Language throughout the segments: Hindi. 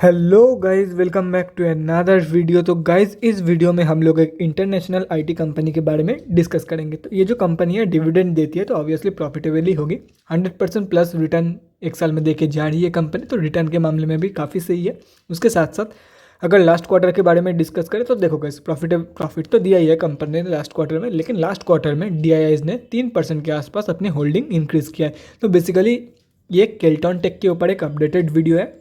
Hello guys, welcome back to another video. तो गाइस, इस वीडियो में हम लोग एक इंटरनेशनल आईटी कंपनी के बारे में डिस्कस करेंगे। तो ये जो कंपनी है डिविडेंड देती है, तो ऑब्वियसली प्रॉफिटेबल ही होगी। 100% प्लस रिटर्न एक साल में देके जा रही है कंपनी, तो रिटर्न के मामले में भी काफ़ी सही है। उसके साथ साथ अगर लास्ट क्वार्टर के बारे में डिस्कस करें तो देखो गाइस, प्रॉफिट तो दिया ही है कंपनी ने लास्ट क्वार्टर में, लेकिन लास्ट क्वार्टर में डीआईआईज ने 3% के आसपास अपनी होल्डिंग इंक्रीज़ किया है। तो बेसिकली ये केल्टॉन टेक के ऊपर एक अपडेटेड वीडियो है।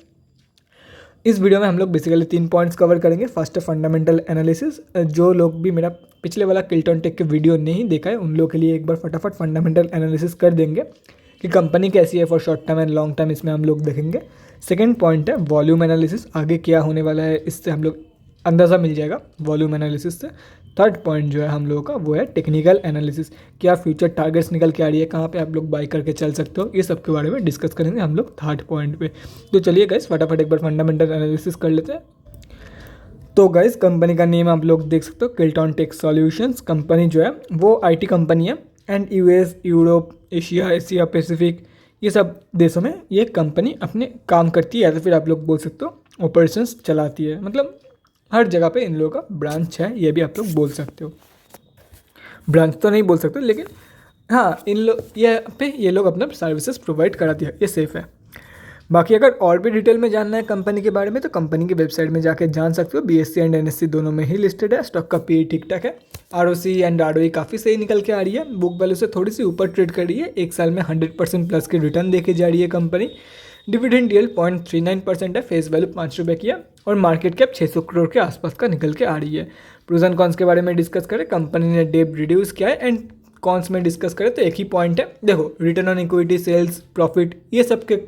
इस वीडियो में हम लोग बेसिकली 3 पॉइंट्स कवर करेंगे। फर्स्ट है फंडामेंटल एनालिसिस। जो लोग भी मेरा पिछले वाला केल्टॉन टेक के वीडियो नहीं देखा है उन लोगों के लिए एक बार फटाफट फंडामेंटल एनालिसिस कर देंगे कि कंपनी कैसी है for short term and long term, इसमें हम लोग देखेंगे। सेकेंड पॉइंट है वॉल्यूम एनालिसिस, आगे क्या होने वाला है इससे हम लोग अंदाज़ा मिल जाएगा वॉल्यूम एनालिसिस से। थर्ड पॉइंट जो है हम लोगों का वो है टेक्निकल एनालिसिस, क्या फ्यूचर टारगेट्स निकल के आ रही है, कहाँ पे आप लोग बाई करके चल सकते हो, ये सब के बारे में डिस्कस करेंगे हम लोग थर्ड पॉइंट पे। तो चलिए गाइस फटाफट एक बार फंडामेंटल एनालिसिस कर लेते हैं। तो गाइस कंपनी का नेम आप लोग देख सकते हो, केल्टॉन टेक सॉल्यूशंस। कंपनी जो है वो आईटी कंपनी है and US, Europe, Asia Pacific, ये सब देशों में ये कंपनी अपने काम करती है, या तो फिर आप लोग बोल सकते हो ऑपरेशंस चलाती है। मतलब हर जगह पे इन लोगों का ब्रांच है, ये भी आप लोग बोल सकते हो। ब्रांच तो नहीं बोल सकते, लेकिन हाँ इन लोग ये लोग अपना सर्विसेज प्रोवाइड कराती है, ये सेफ़ है। बाकी अगर और भी डिटेल में जानना है कंपनी के बारे में तो कंपनी की वेबसाइट में जाके जान सकते हो। बीएससी एंड एनएससी दोनों में ही लिस्टेड है। स्टॉक का पी ठीक ठाक है। आरओसी एंड आरओई काफ़ी सही निकल के आ रही है। बुक वैल्यू से थोड़ी सी ऊपर ट्रेड कर रही है। एक साल में 100% प्लस की रिटर्न देके जा रही है कंपनी। डिविडेंड यील्ड 0.39% है। फेस वैल्यू 5 रुपये की है और मार्केट कैप 600 करोड़ के आसपास का निकल के आ रही है। प्रोज एंड कॉन्स के बारे में डिस्कस करें, कंपनी ने डेट रिड्यूस किया है। एंड कॉन्स में डिस्कस करें तो एक ही पॉइंट है, देखो return on equity, sales, profit, ये सब के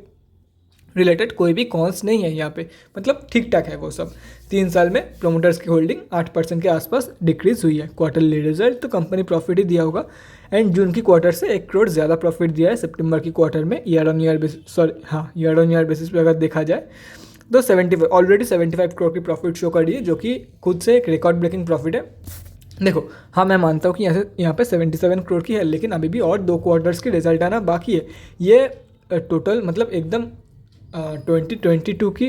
रिलेटेड कोई भी कॉन्स नहीं है यहाँ पे। मतलब ठीक ठाक है वो सब। 3 साल में प्रोमोटर्स की होल्डिंग 8% के आसपास डिक्रीज हुई है। क्वार्टरली रिजल्ट तो कंपनी प्रॉफिट ही दिया होगा एंड जून की क्वार्टर से 1 करोड़ ज़्यादा प्रॉफिट दिया है सितंबर की क्वार्टर में। ईयर ऑन ईयर बेसिस पे अगर देखा जाए तो ऑलरेडी 75 करोड़ की प्रॉफिट शो कर रही है, जो कि खुद से एक रिकॉर्ड ब्रेकिंग प्रॉफिट है। देखो हाँ, मैं मानता हूँ कि यहाँ पे 77 करोड़ की है, लेकिन अभी भी और 2 क्वार्टर्स की रिजल्ट आना बाकी है। ये टोटल मतलब एकदम 2022 की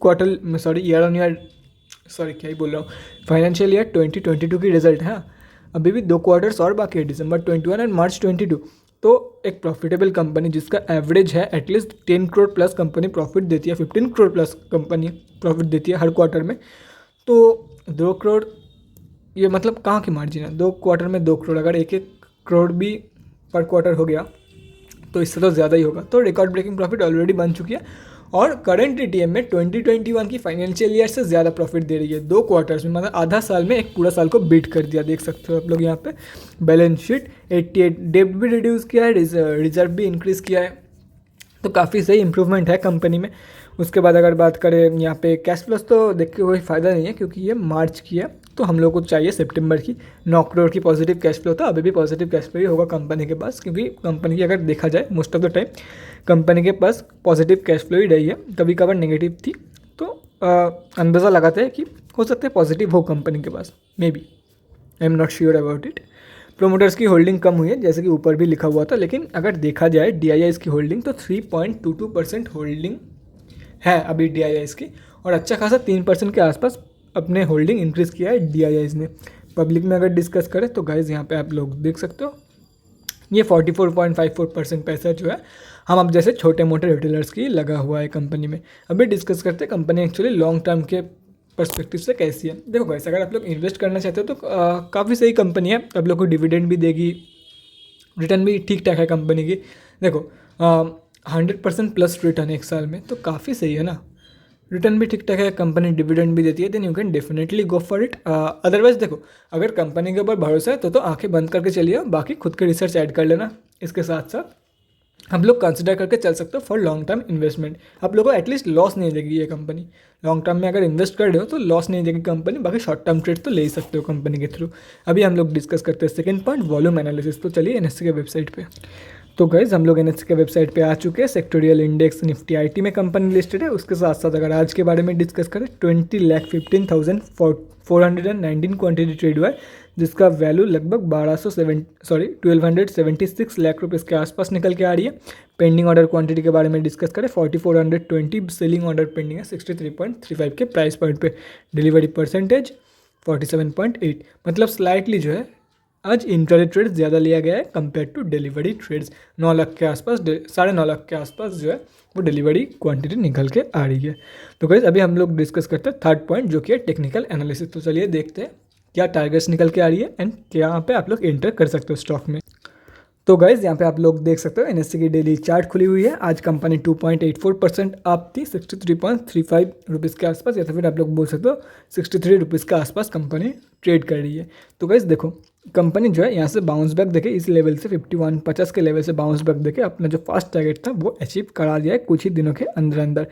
quarter sorry year on year क्या ही बोल रहा हूँ, फाइनेंशियल ईयर 2022 की रिजल्ट है। अभी भी 2 क्वार्टर्स और बाकी है, दिसंबर 21 एंड मार्च 22। तो एक प्रॉफिटेबल कंपनी जिसका एवरेज है at least 10 crore plus company profit देती है, 15 करोड़ प्लस कंपनी प्रॉफिट देती है हर क्वार्टर में। तो 2 करोड़ ये मतलब कहाँ की मार्जिन है? 2 क्वार्टर में 2 करोड़, अगर 1-1 करोड़ भी पर क्वार्टर हो गया तो इससे तो ज़्यादा ही होगा। तो रिकॉर्ड ब्रेकिंग प्रॉफिट ऑलरेडी बन चुकी है और करंट टीटीएम में 2021 की फाइनेंशियल ईयर से ज़्यादा प्रॉफिट दे रही है 2 क्वार्टर्स में। मतलब आधा साल में एक पूरा साल को बीट कर दिया, देख सकते हो आप लोग यहाँ पे। बैलेंस शीट 88, डेब्ट भी रिड्यूस किया है, रिजर्व भी इंक्रीज़ किया है, तो काफ़ी सही इंप्रूवमेंट है कंपनी में। उसके बाद अगर बात करें यहाँ पे कैश फ्लोस, तो देख के कोई फ़ायदा नहीं है क्योंकि ये मार्च की है, तो हम लोग को चाहिए सितंबर की। 9 करोड़ की पॉजिटिव कैश फ्लो था, अभी भी पॉजिटिव कैश फ्लो ही होगा कंपनी के पास, क्योंकि कंपनी की अगर देखा जाए most of the time company के पास पॉजिटिव कैश फ्लो ही रही है, कभी कभार नेगेटिव थी। तो अंदाज़ा लगाते हैं कि हो सकता है पॉजिटिव हो कंपनी के पास, maybe, I am not sure about it. Promoters की होल्डिंग कम हुई है जैसे कि ऊपर भी लिखा हुआ था, लेकिन अगर देखा जाए डीआईआईज की होल्डिंग तो 3.22% होल्डिंग है अभी डीआईआईज की, और अच्छा खासा 3% के आसपास अपने होल्डिंग इंक्रीज़ किया है डीआईआईज ने। पब्लिक में अगर डिस्कस करें तो गाइज यहाँ पे आप लोग देख सकते हो ये 44.54% पैसा जो है हम अब जैसे छोटे मोटे रिटेलर्स की लगा हुआ है कंपनी में। अभी डिस्कस करते हैं कंपनी एक्चुअली लॉन्ग टर्म के पर्सपेक्टिव से कैसी है। देखो गाइस, अगर आप लोग इन्वेस्ट करना चाहते हो तो काफ़ी सही कंपनी है, आप लोग को डिविडेंड भी देगी, रिटर्न भी ठीक ठाक है कंपनी की। देखो 100% प्लस रिटर्न एक साल में, तो काफ़ी सही है ना। रिटर्न भी ठीक ठाक है, कंपनी डिविडेंड भी देती है, then you can definitely go for it. Otherwise देखो, अगर कंपनी के ऊपर भरोसा है तो आंखें बंद करके चलिए, बाकी खुद के रिसर्च ऐड कर लेना। इसके साथ साथ हम लोग कंसिडर करके चल सकते हो फॉर लॉन्ग टर्म इन्वेस्टमेंट। आप लोगों को एटलीस्ट लॉस नहीं देगी ये कंपनी। लॉन्ग टर्म में अगर इन्वेस्ट कर रहे हो तो लॉस नहीं देगी कंपनी, बाकी शॉर्ट टर्म ट्रेड तो ले ही सकते हो कंपनी के थ्रू। अभी हम लोग डिस्कस करते हैं सेकंड पॉइंट, वॉल्यूम एनालिसिस। तो चलिए एनएससी के वेबसाइट पे। तो गाइज हम लोग एनएससी के वेबसाइट पे आ चुके हैं। सेक्टोरियल इंडेक्स निफ्टी आईटी में कंपनी लिस्टेड है। उसके साथ साथ अगर आज के बारे में डिस्कस करें 20,15,419 क्वांटिटी ट्रेड हुआ है, जिसका वैल्यू लगभग 1276 लाख रुपये के आसपास निकल के आ रही है। पेंडिंग ऑर्डर क्वांटिटी के बारे में डिस्कस करें 4420 सेलिंग ऑर्डर पेंडिंग है 63.35 के प्राइस पॉइंट पे। डिलीवरी परसेंटेज 47.8, मतलब स्लाइटली जो है आज इंट्राडे ट्रेड्स ज़्यादा लिया गया है compare to delivery trades. 9 lakh के आसपास 9.5 लाख के आसपास जो है वो डिलीवरी क्वांटिटी निकल के आ रही है। तो गाइस अभी हम लोग डिस्कस करते हैं थर्ड पॉइंट, जो कि है टेक्निकल एनालिसिस। तो चलिए देखते हैं क्या टारगेट्स निकल के आ रही है एंड यहाँ पे आप लोग एंटर कर सकते हो स्टॉक में। तो गाइज यहाँ पे आप लोग देख सकते हो एनएससी की डेली चार्ट खुली हुई है। आज कंपनी 2.84% अप थी 63.35 रुपीज़ के आसपास, या तो फिर आप लोग बोल सकते हो 63 रुपीज़ के आसपास कंपनी ट्रेड कर रही है। तो गाइज देखो कंपनी जो है यहाँ से बाउंस बैक देखे, इस लेवल से 51.50 के लेवल से बाउंस बैक देखे अपना जो फास्ट टारगेट था वो अचीव करा दिया है कुछ ही दिनों के अंदर अंदर।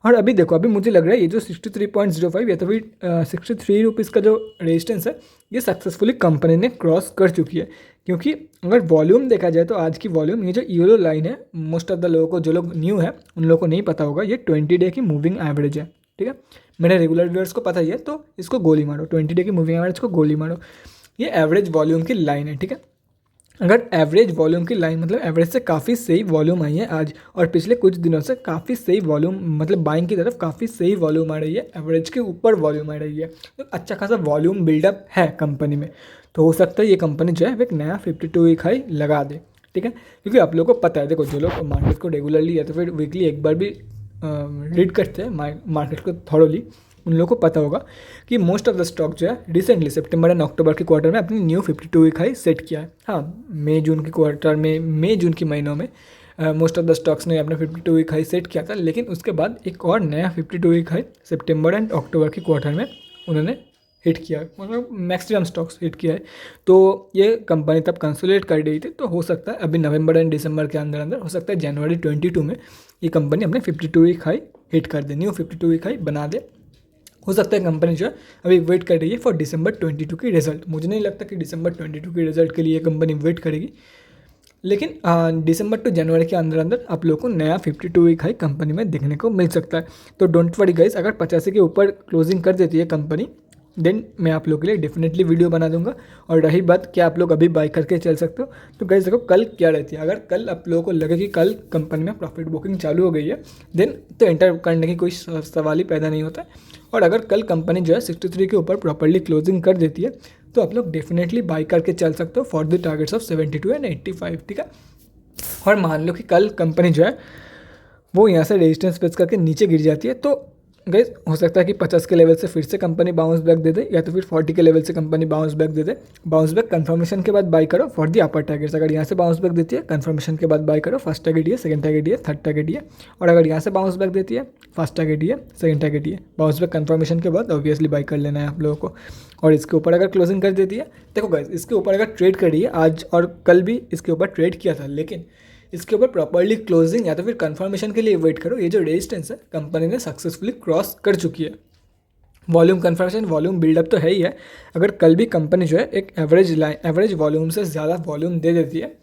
और अभी देखो अभी मुझे लग रहा है ये जो 63.05 या तो फिर 63 रुपीज़ का जो रेजिस्टेंस है ये सक्सेसफुली कंपनी ने क्रॉस कर चुकी है। क्योंकि अगर वॉल्यूम देखा जाए तो आज की वॉल्यूम, ये जो येलो लाइन है, मोस्ट ऑफ द लोगों को, जो लोग न्यू है उन लोगों को नहीं पता होगा, ये 20 डे की मूविंग एवरेज है। ठीक है, मेरे रेगुलर व्यूअर्स को पता ही है, तो इसको गोली मारो, 20 डे की मूविंग एवरेज को गोली मारो। ये एवरेज वॉल्यूम की लाइन है। ठीक है, अगर एवरेज वॉल्यूम की लाइन मतलब एवरेज से काफ़ी सही वॉल्यूम आई है आज, और पिछले कुछ दिनों से काफ़ी सही वॉल्यूम, मतलब बाइंग की तरफ काफ़ी सही वॉल्यूम आ रही है, एवरेज के ऊपर वॉल्यूम आ रही है, तो अच्छा खासा वॉल्यूम बिल्डअप है कंपनी में। तो हो सकता है ये कंपनी जो है एक नया 52 वीक हाई लगा दे। ठीक है, क्योंकि आप लोगों को पता है, देखो जो लोग मार्केट को रेगुलरली या तो फिर वीकली एक बार भी रीड करते हैं मार्केट को थॉरोली, उन लोगों को पता होगा कि मोस्ट ऑफ द स्टॉक जो है रिसेंटली सितंबर एंड अक्टूबर के क्वार्टर में अपनी न्यू 52 वीक हाई सेट किया है। हाँ, मई जून के क्वार्टर में, मई जून के महीनों में मोस्ट ऑफ द स्टॉक्स ने अपना 52 वीक हाई सेट किया था, लेकिन उसके बाद एक और नया 52 week high September and October के क्वार्टर में उन्होंने हिट किया, मतलब मैक्सिमम स्टॉक्स हिट किया है। तो ये कंपनी तब कंसोलिडेट कर रही थी, तो हो सकता है अभी नवंबर एंड दिसंबर के अंदर अंदर, हो सकता है जनवरी 22 में ये कंपनी अपने 52 वीक हाई हिट कर दे, न्यू 52 वीक हाई बना दे। हो सकता है कंपनी जो है अभी वेट कर रही है फॉर दिसंबर 22 की रिजल्ट। मुझे नहीं लगता कि दिसंबर 22 की रिजल्ट के लिए कंपनी वेट करेगी, लेकिन दिसंबर टू जनवरी के अंदर अंदर आप लोगों को नया 52 वीक हाई कंपनी में देखने को मिल सकता है। तो डोंट वरी गाइस, अगर 85 के ऊपर क्लोजिंग कर देती है कंपनी, देन मैं आप लोगों के लिए डेफिनेटली वीडियो बना दूंगा। और रही बात क्या आप लोग अभी बाई करके चल सकते हो, तो गाइस देखो कल क्या रहती है, अगर कल आप लोगों को लगे कि कल कंपनी में प्रॉफिट बुकिंग चालू हो गई है, देन तो एंटर करने की कोई सवाल ही पैदा नहीं होता है। और अगर कल कंपनी जो है 63 के ऊपर प्रॉपर्ली क्लोजिंग कर देती है, तो आप लोग डेफिनेटली बाई करके चल सकते हो for the targets of 72 and 85। ठीक है, और मान लो कि कल कंपनी जो है वो यहाँ से रेजिस्टेंस फेस करके नीचे गिर जाती है, तो गाइस हो सकता है कि 50 के लेवल से फिर से कंपनी बाउंस बैक दे दे, या तो फिर 40 के लेवल से कंपनी बाउंस बैक दे दे। बाउंस बैक कंफर्मेशन के बाद बाई करो फॉर दी अपर टारगेट्स। अगर यहाँ से बाउंस बैक देती है कंफर्मेशन के बाद बाई करो, फर्स्ट टारगेट ये, सेकंड टारगेट ये, थर्ड टारगेट ये। और अगर यहाँ से बाउंस बैक देती है, फर्स्ट टारगेट ये, सेकंड टारगेट ये, बाउंस बैक कंफर्मेशन के बाद ऑब्वियसली बाई कर लेना है आप लोगों को। और इसके ऊपर अगर क्लोजिंग कर देती है, देखो गाइस इसके ऊपर अगर ट्रेड कर रही है आज और कल भी इसके ऊपर ट्रेड किया था, लेकिन इसके ऊपर प्रॉपर्ली क्लोजिंग या तो फिर कंफर्मेशन के लिए वेट करो। ये जो रेजिस्टेंस है कंपनी ने सक्सेसफुली क्रॉस कर चुकी है। वॉल्यूम कंफर्मेशन, वॉल्यूम बिल्डअप तो है ही है। अगर कल भी कंपनी जो है एक एवरेज वॉल्यूम से ज़्यादा वॉल्यूम दे देती है,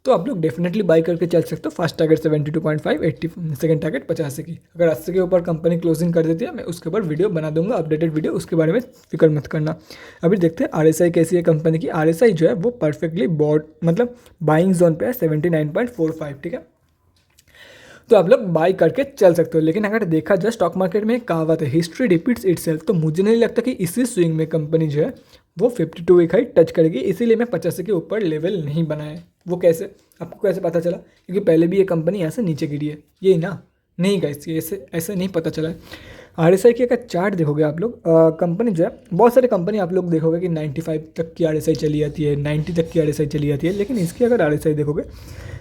तो आप लोग डेफिनेटली बाई करके चल सकते हो। फर्स्ट टारगेट 72.5, 80, सेकंड टारगेट 85 की। अगर 80 के ऊपर कंपनी क्लोजिंग कर देती है, मैं उसके ऊपर वीडियो बना दूंगा, अपडेटेड वीडियो, उसके बारे में फिक्र मत करना। अभी देखते हैं RSI कैसी है कंपनी की। RSI जो है वो परफेक्टली मतलब बाइंग जोन पे है 79.45। ठीक है, तो आप लोग बाई करके चल सकते हो। लेकिन अगर देखा जाए स्टॉक मार्केट में एक कहावत है, हिस्ट्री रिपीट्स इटसेल्फ, तो मुझे नहीं लगता कि इसी स्विंग में कंपनी जो है वो 52 वीक हाई टच करेगी। इसीलिए मैं 85 के ऊपर लेवल नहीं बनाया। वो कैसे, आपको कैसे पता चला? क्योंकि पहले भी ये कंपनी यहाँ से नीचे गिरी है, ये ना नहीं गाइस, ये ऐसे नहीं पता चला है। RSI की अगर चार्ट देखोगे आप लोग, कंपनी जो है, बहुत सारे कंपनी आप लोग देखोगे कि 95 तक की RSI चली जाती है, 90 तक की RSI चली जाती है, लेकिन इसकी अगर RSI देखोगे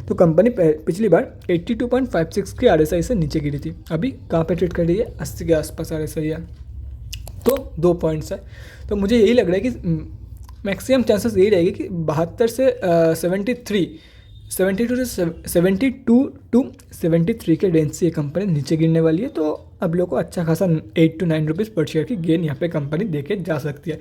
तो कंपनी पिछली बार 82.56 की RSI से नीचे गिरी थी। अभी कहाँ पे ट्रेड कर रही है? 80 के आसपास RSI है, तो 2 पॉइंट्स है। तो मुझे यही लग रहा है कि मैक्सिमम चांसेस यही रहेगी कि 72 से 72 टू 73 के रेंज से ये कंपनी नीचे गिरने वाली है। तो अब लोग को अच्छा खासा 8 to 9 रुपीज़ पर शेयर की गेन यहाँ पे कंपनी देके जा सकती है।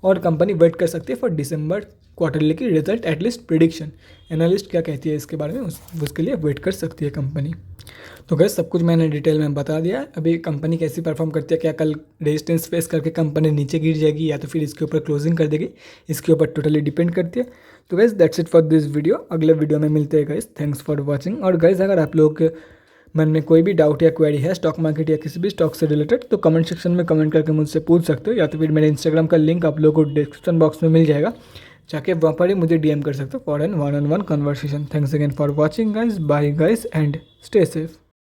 और कंपनी वेट कर सकती है फॉर दिसंबर क्वार्टरली की रिजल्ट एटलीस्ट प्रिडिक्शन। एनालिस्ट क्या कहती है इसके बारे में उसके लिए वेट कर सकती है कंपनी। तो गैस सब कुछ मैंने डिटेल में बता दिया है। अभी कंपनी कैसी परफॉर्म करती है, क्या कल रेजिस्टेंस फेस करके कंपनी नीचे गिर जाएगी या तो फिर इसके ऊपर क्लोजिंग कर देगी, इसके ऊपर टोटली डिपेंड करती है। तो gas that's it for this video. अगले वीडियो में मिलते हैं गैस। Thanks for watching. और गैस अगर आप लोग के मन में कोई भी डाउट या क्वेरी है स्टॉक मार्केट या किसी भी स्टॉक से रिलेटेड तो कमेंट सेक्शन में कमेंट करके मुझसे पूछ सकते हो, या तो फिर मेरे इंस्टाग्राम का लिंक आप लोगों को डिस्क्रिप्शन बॉक्स में मिल जाएगा, जाके वहाँ पर ही मुझे डीएम कर सकते हो for an one on one conversation. Thanks again for watching guys, bye guys and stay safe.